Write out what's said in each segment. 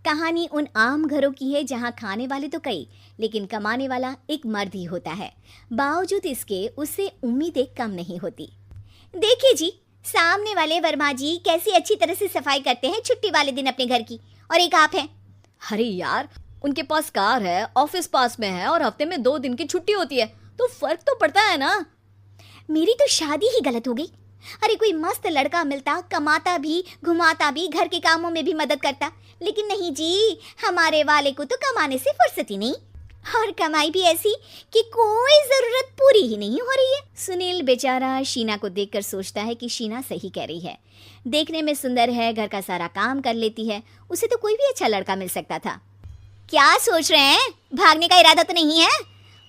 कहानी उन आम घरों की है जहां खाने वाले तो कई, लेकिन कमाने वाला एक मर्द ही होता है। बावजूद इसके उससे उम्मीदें कम नहीं होती। देखिए जी, सामने वाले वर्मा जी कैसी अच्छी तरह से सफाई करते हैं छुट्टी वाले दिन अपने घर की, और एक आप हैं। अरे यार, उनके पास कार है, ऑफिस पास में है और हफ्ते में 2 दिन की छुट्टी होती है, तो फर्क तो पड़ता है ना। मेरी तो शादी ही गलत हो गई। अरे कोई मस्त लड़का मिलता, कमाता भी, घुमाता भी, घर के कामों में भी मदद करता, लेकिन नहीं जी, हमारे वाले को तो कमाने से फुर्सत ही नहीं, और कमाई भी ऐसी कि कोई जरूरत पूरी ही नहीं हो रही है। सुनील बेचारा शीना को देखकर सोचता है कि शीना सही कह रही है। देखने में सुंदर है, घर का सारा काम कर लेती है, उसे तो कोई भी अच्छा लड़का मिल सकता था। क्या सोच रहे हैं? भागने का इरादा तो नहीं है?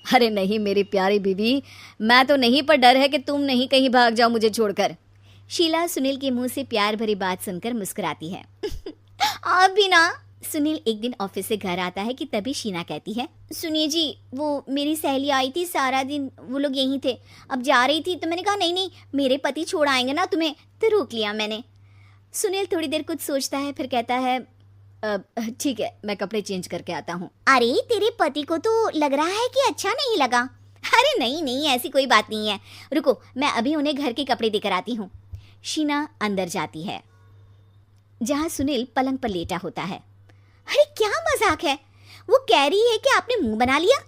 अरे नहीं मेरी प्यारी बीवी, मैं तो नहीं, पर डर है कि तुम नहीं कहीं भाग जाओ मुझे छोड़कर। शीला सुनील के मुंह से प्यार भरी बात सुनकर मुस्कुराती है। आप भी ना। सुनील एक दिन ऑफिस से घर आता है कि तभी शीना कहती है, सुनिए जी, वो मेरी सहेली आई थी, सारा दिन वो लोग यहीं थे, अब जा रही थी तो मैंने कहा नहीं नहीं, मेरे पति छोड़ आएंगे ना तुम्हें, तो रोक लिया मैंने। सुनील थोड़ी देर कुछ सोचता है, फिर कहता है, ठीक है, मैं कपड़े चेंज करके आता हूँ। अरे तेरे पति को तो लग रहा है कि अच्छा नहीं लगा। अरे नहीं नहीं, ऐसी कोई बात नहीं है, रुको मैं अभी उन्हें घर के कपड़े देकर आती हूँ। शीना अंदर जाती है जहाँ सुनील पलंग पर लेटा होता है। अरे क्या मजाक है, वो कह रही है कि आपने मुंह बना लिया।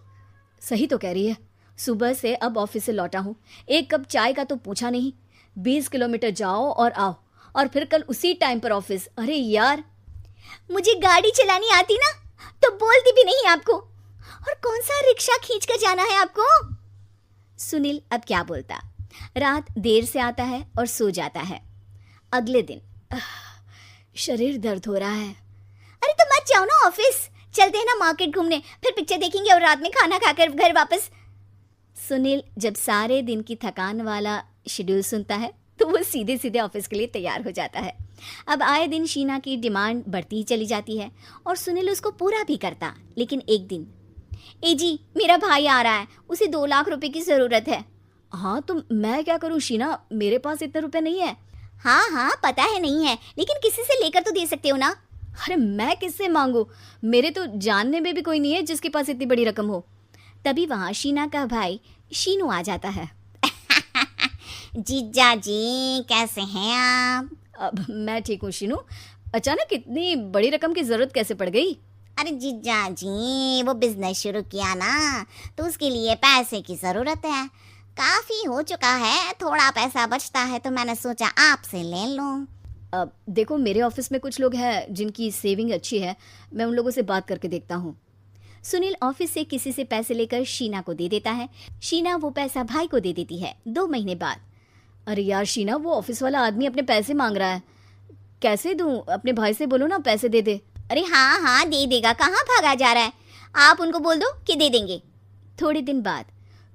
सही तो कह रही है, सुबह से अब ऑफिस से लौटा हूँ, एक कप चाय का तो पूछा नहीं, 20 किलोमीटर जाओ और आओ, और फिर कल उसी टाइम पर ऑफिस। अरे यार, मुझे गाड़ी चलानी आती ना तो बोलती भी नहीं आपको, और कौन सा रिक्शा खींच कर जाना है आपको। सुनील अब क्या बोलता। रात देर से आता है और सो जाता है। अगले दिन शरीर दर्द हो रहा है। अरे तो मत जाओ ना ऑफिस, चलते हैं ना मार्केट घूमने, फिर पिक्चर देखेंगे और रात में खाना खाकर घर वापस। सुनील जब सारे दिन की थकान वाला शेड्यूल सुनता है तो वो सीधे सीधे ऑफिस के लिए तैयार हो जाता है। अब आए दिन शीना की डिमांड बढ़ती ही चली जाती है और सुनील उसको पूरा भी करता, लेकिन एक दिन, ए जी मेरा भाई आ रहा है, उसे 2 लाख रुपए की ज़रूरत है। हाँ तो मैं क्या करूँ शीना, मेरे पास इतने रुपए नहीं है। हाँ हाँ पता है नहीं है, लेकिन किसी से लेकर तो दे सकते हो ना। अरे मैं किससे मांगू, मेरे तो जानने में भी कोई नहीं है जिसके पास इतनी बड़ी रकम हो। तभी वहाँ शीना का भाई शीनू आ जाता है। जीजा जी कैसे हैं आप? अब मैं ठीक हूँ शीनू, अचानक इतनी बड़ी रकम की जरूरत कैसे पड़ गई? अरे जीजा जी, वो बिजनेस शुरू किया ना, तो उसके लिए पैसे की ज़रूरत है, काफ़ी हो चुका है, थोड़ा पैसा बचता है तो मैंने सोचा आपसे ले लूँ। अब देखो, मेरे ऑफिस में कुछ लोग हैं जिनकी सेविंग अच्छी है, मैं उन लोगों से बात करके देखता हूँ। सुनील ऑफिस से किसी से पैसे लेकर शीना को दे देता है। शीना वो पैसा भाई को दे देती है 2 महीने बाद। अरे यार शीना, वो ऑफिस वाला आदमी अपने पैसे मांग रहा है, कैसे दूं? अपने भाई से बोलो ना पैसे दे दे। अरे हाँ हाँ दे देगा, कहाँ भागा जा रहा है, आप उनको बोल दो कि दे देंगे। थोड़े दिन बाद,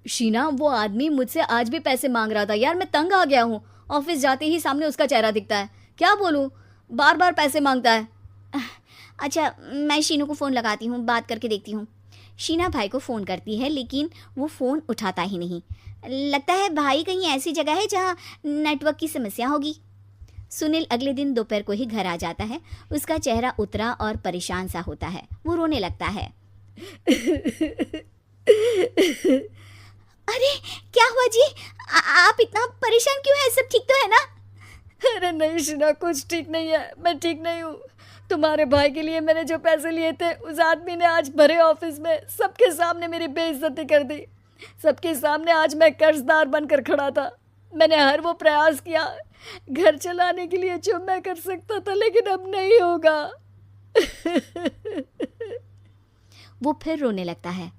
शीना वो आदमी मुझसे आज भी पैसे मांग रहा था यार, मैं तंग आ गया हूँ, ऑफिस जाते ही सामने उसका चेहरा दिखता है, क्या बोलूँ, बार बार पैसे मांगता है। अच्छा मैं शीनू को फ़ोन लगाती हूँ, बात करके देखती हूँ। शीना भाई को फ़ोन करती है, लेकिन वो फ़ोन उठाता ही नहीं। लगता है भाई कहीं ऐसी जगह है जहाँ नेटवर्क की समस्या होगी। सुनील अगले दिन दोपहर को ही घर आ जाता है। उसका चेहरा उतरा और परेशान सा होता है, वो रोने लगता है। अरे क्या हुआ जी, आप इतना परेशान क्यों हैं? सब ठीक तो है ना? अरे नहीं शीना, कुछ ठीक नहीं है, मैं ठीक नहीं हूँ। तुम्हारे भाई के लिए मैंने जो पैसे लिए थे, उस आदमी ने आज भरे ऑफिस में सबके सामने मेरी बेइज्जती कर दी। सबके सामने आज मैं कर्जदार बनकर खड़ा था। मैंने हर वो प्रयास किया घर चलाने के लिए जो मैं कर सकता था, लेकिन अब नहीं होगा। वो फिर रोने लगता है।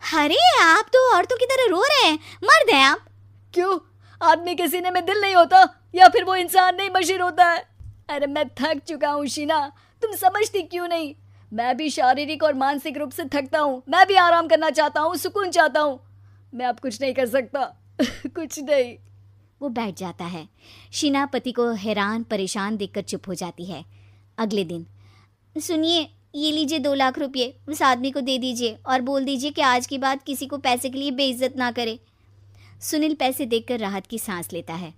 अरे आप तो औरतों की तरह रो रहे हैं, मर्द हैं आप। क्यों, आदमी के सीने में दिल नहीं होता, या फिर वो इंसान नहीं मशीन होता है? अरे मैं थक चुका हूँ शीना, तुम समझती क्यों नहीं? मैं भी शारीरिक और मानसिक रूप से थकता हूँ, मैं भी आराम करना चाहता हूँ, सुकून चाहता हूँ। मैं अब कुछ नहीं कर सकता। कुछ नहीं। वो बैठ जाता है। शीना पति को हैरान परेशान देखकर चुप हो जाती है। अगले दिन, सुनिए ये लीजिए 2 लाख रुपये, उस आदमी को दे दीजिए और बोल दीजिए कि आज के बाद किसी को पैसे के लिए बेइज्जत ना करे। सुनील पैसे देखकर राहत की सांस लेता है।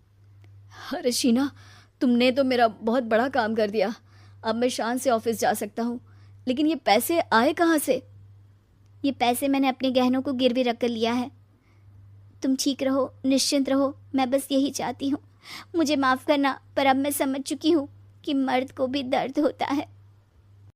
अरे शीना, तुमने तो मेरा बहुत बड़ा काम कर दिया, अब मैं शान से ऑफिस जा सकता हूँ, लेकिन ये पैसे आए कहाँ से? ये पैसे मैंने अपने गहनों को गिरवी रख कर लिया है। तुम ठीक रहो, निश्चिंत रहो, मैं बस यही चाहती हूँ। मुझे माफ़ करना, पर अब मैं समझ चुकी हूँ कि मर्द को भी दर्द होता है।